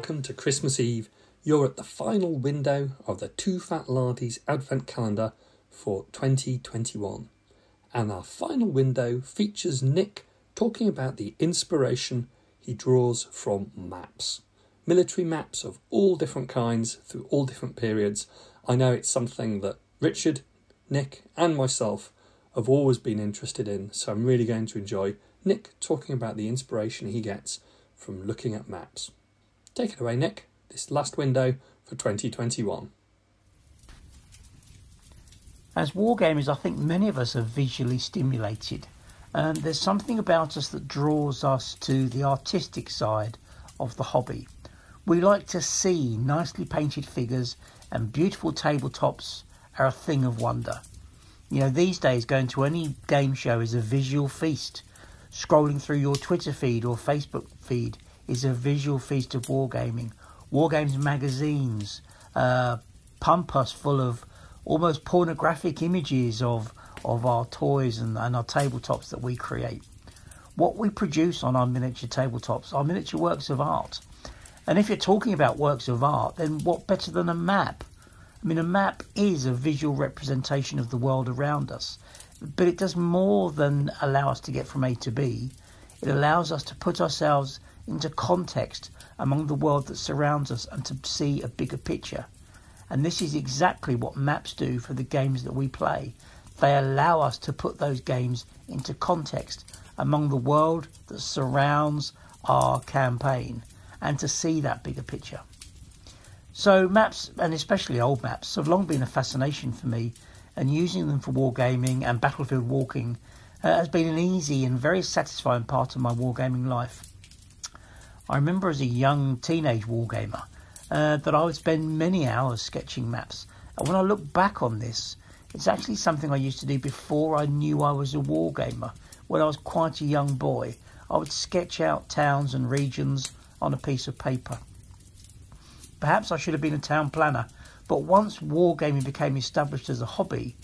welcome to Christmas Eve. You're at the final window of the TooFatLardies Advent Calendar for 2021. And our final window features Nick talking about the inspiration he draws from maps. Military maps of all different kinds through all different periods. I know it's something that Richard, Nick and myself have always been interested in, so I'm really going to enjoy Nick talking about the inspiration he gets from looking at maps. Take it away, Nick, this last window for 2021. As wargamers, I think many of us are visually stimulated. There's something about us that draws us to the artistic side of the hobby. We like to see nicely painted figures, and beautiful tabletops are a thing of wonder. You know, these days going to any game show is a visual feast. Scrolling through your Twitter feed or Facebook feed is a visual feast of wargaming. Wargames magazines pump us full of almost pornographic images of our toys and our tabletops that we create. What we produce on our miniature tabletops are miniature works of art. And if you're talking about works of art, then what better than a map? I mean, a map is a visual representation of the world around us. But it does more than allow us to get from A to B. It allows us to put ourselves into context among the world that surrounds us and to see a bigger picture. And this is exactly what maps do for the games that we play. They allow us to put those games into context among the world that surrounds our campaign and to see that bigger picture. So maps, and especially old maps, have long been a fascination for me, and using them for wargaming and battlefield walking has been an easy and very satisfying part of my wargaming life. I remember as a young teenage wargamer that I would spend many hours sketching maps. And when I look back on this, it's actually something I used to do before I knew I was a wargamer. When I was quite a young boy, I would sketch out towns and regions on a piece of paper. Perhaps I should have been a town planner, but once wargaming became established as a hobby,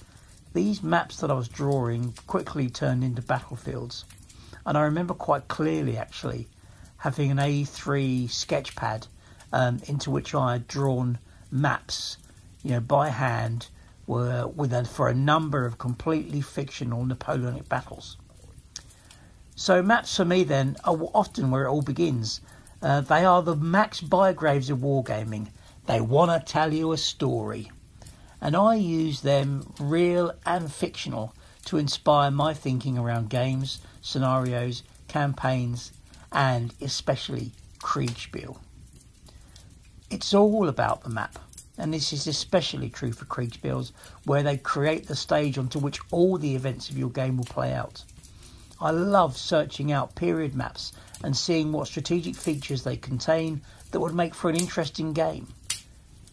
these maps that I was drawing quickly turned into battlefields. And I remember quite clearly, actually, having an A3 sketch pad into which I had drawn maps, by hand, for a number of completely fictional Napoleonic battles. So maps for me then are often where it all begins. They are the Max Bygraves of wargaming. They want to tell you a story. And I use them, real and fictional, to inspire my thinking around games, scenarios, campaigns, and especially Kriegspiel. It's all about the map. And this is especially true for Kriegspiels, where they create the stage onto which all the events of your game will play out. I love searching out period maps and seeing what strategic features they contain that would make for an interesting game.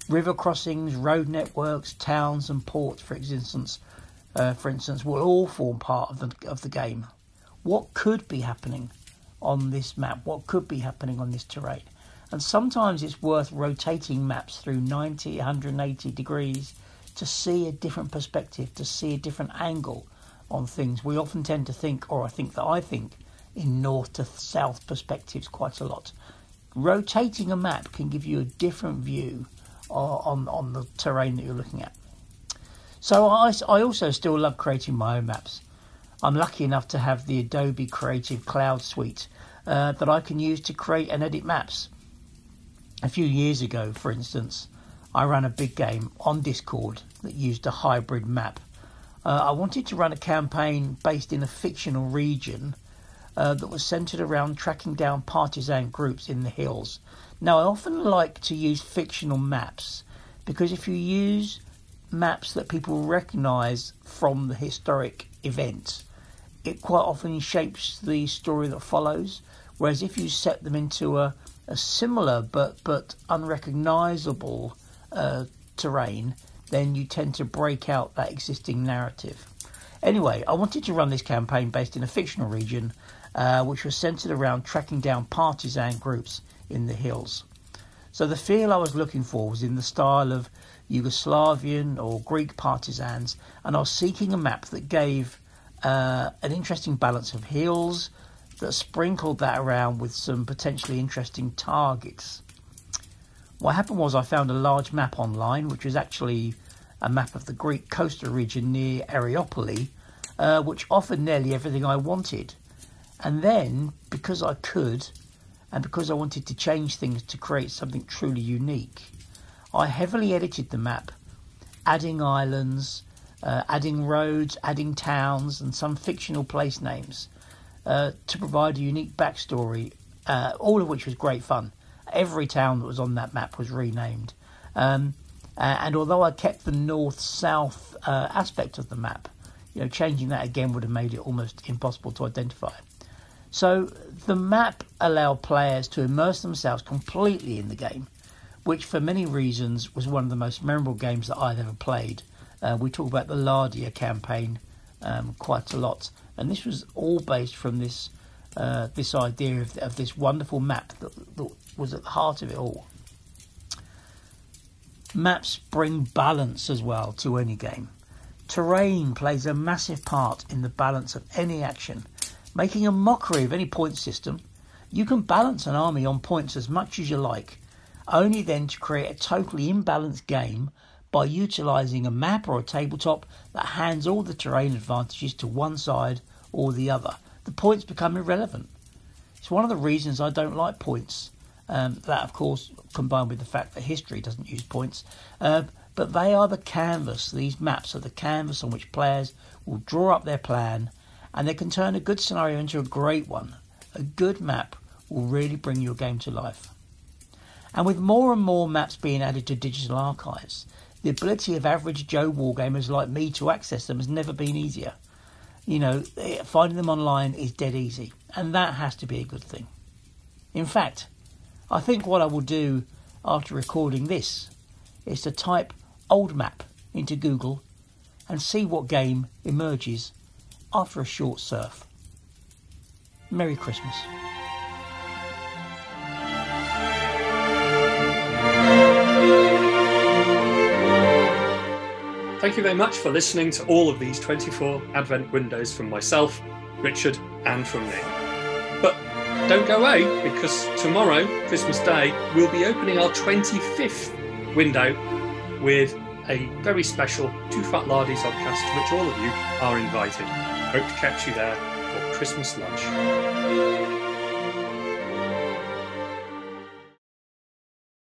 River crossings, road networks, towns and ports, for instance, will all form part of the game. What could be happening on this map? What could be happening on this terrain? And sometimes it's worth rotating maps through 90, 180 degrees to see a different perspective, to see a different angle on things. We often tend to think, or I think in north to south perspectives quite a lot. Rotating a map can give you a different view on the terrain that you're looking at. So I also still love creating my own maps. I'm lucky enough to have the Adobe Creative Cloud suite that I can use to create and edit maps. A few years ago, for instance, I ran a big game on Discord that used a hybrid map. I wanted to run a campaign based in a fictional region that was centred around tracking down partisan groups in the hills. Now, I often like to use fictional maps because if you use maps that people recognise from the historic event, it quite often shapes the story that follows. Whereas if you set them into a similar but unrecognisable terrain, then you tend to break out that existing narrative. Anyway, I wanted to run this campaign based in a fictional region which was centred around tracking down partisan groups in the hills. So the feel I was looking for was in the style of Yugoslavian or Greek partisans, and I was seeking a map that gave an interesting balance of hills, that sprinkled that around with some potentially interesting targets. What happened was I found a large map online, which was actually a map of the Greek coastal region near Areopoli, which offered nearly everything I wanted. And then, because I could, and because I wanted to change things to create something truly unique, I heavily edited the map, adding islands, adding roads, adding towns, and some fictional place names to provide a unique backstory, all of which was great fun. Every town that was on that map was renamed. And although I kept the north-south aspect of the map, changing that again would have made it almost impossible to identify. So the map allowed players to immerse themselves completely in the game, which for many reasons was one of the most memorable games that I've ever played. We talk about the Lardia campaign quite a lot, and this was all based from this idea of this wonderful map that was at the heart of it all. Maps bring balance as well to any game. Terrain plays a massive part in the balance of any action, making a mockery of any point system. You can balance an army on points as much as you like, only then to create a totally imbalanced game by utilising a map or a tabletop that hands all the terrain advantages to one side or the other. The points become irrelevant. It's one of the reasons I don't like points. That, of course, combined with the fact that history doesn't use points. But they are the canvas. These maps are the canvas on which players will draw up their plan, and they can turn a good scenario into a great one. A good map will really bring your game to life. And with more and more maps being added to digital archives, the ability of average Joe wargamers like me to access them has never been easier. Finding them online is dead easy, and that has to be a good thing. In fact, I think what I will do after recording this is to type old map into Google and see what game emerges after a short surf. Merry Christmas. Thank you very much for listening to all of these 24 Advent windows from myself, Richard, and from Nick. But don't go away, because tomorrow, Christmas Day, we'll be opening our 25th window with a very special TooFatLardies podcast to which all of you are invited. Hope to catch you there for Christmas lunch.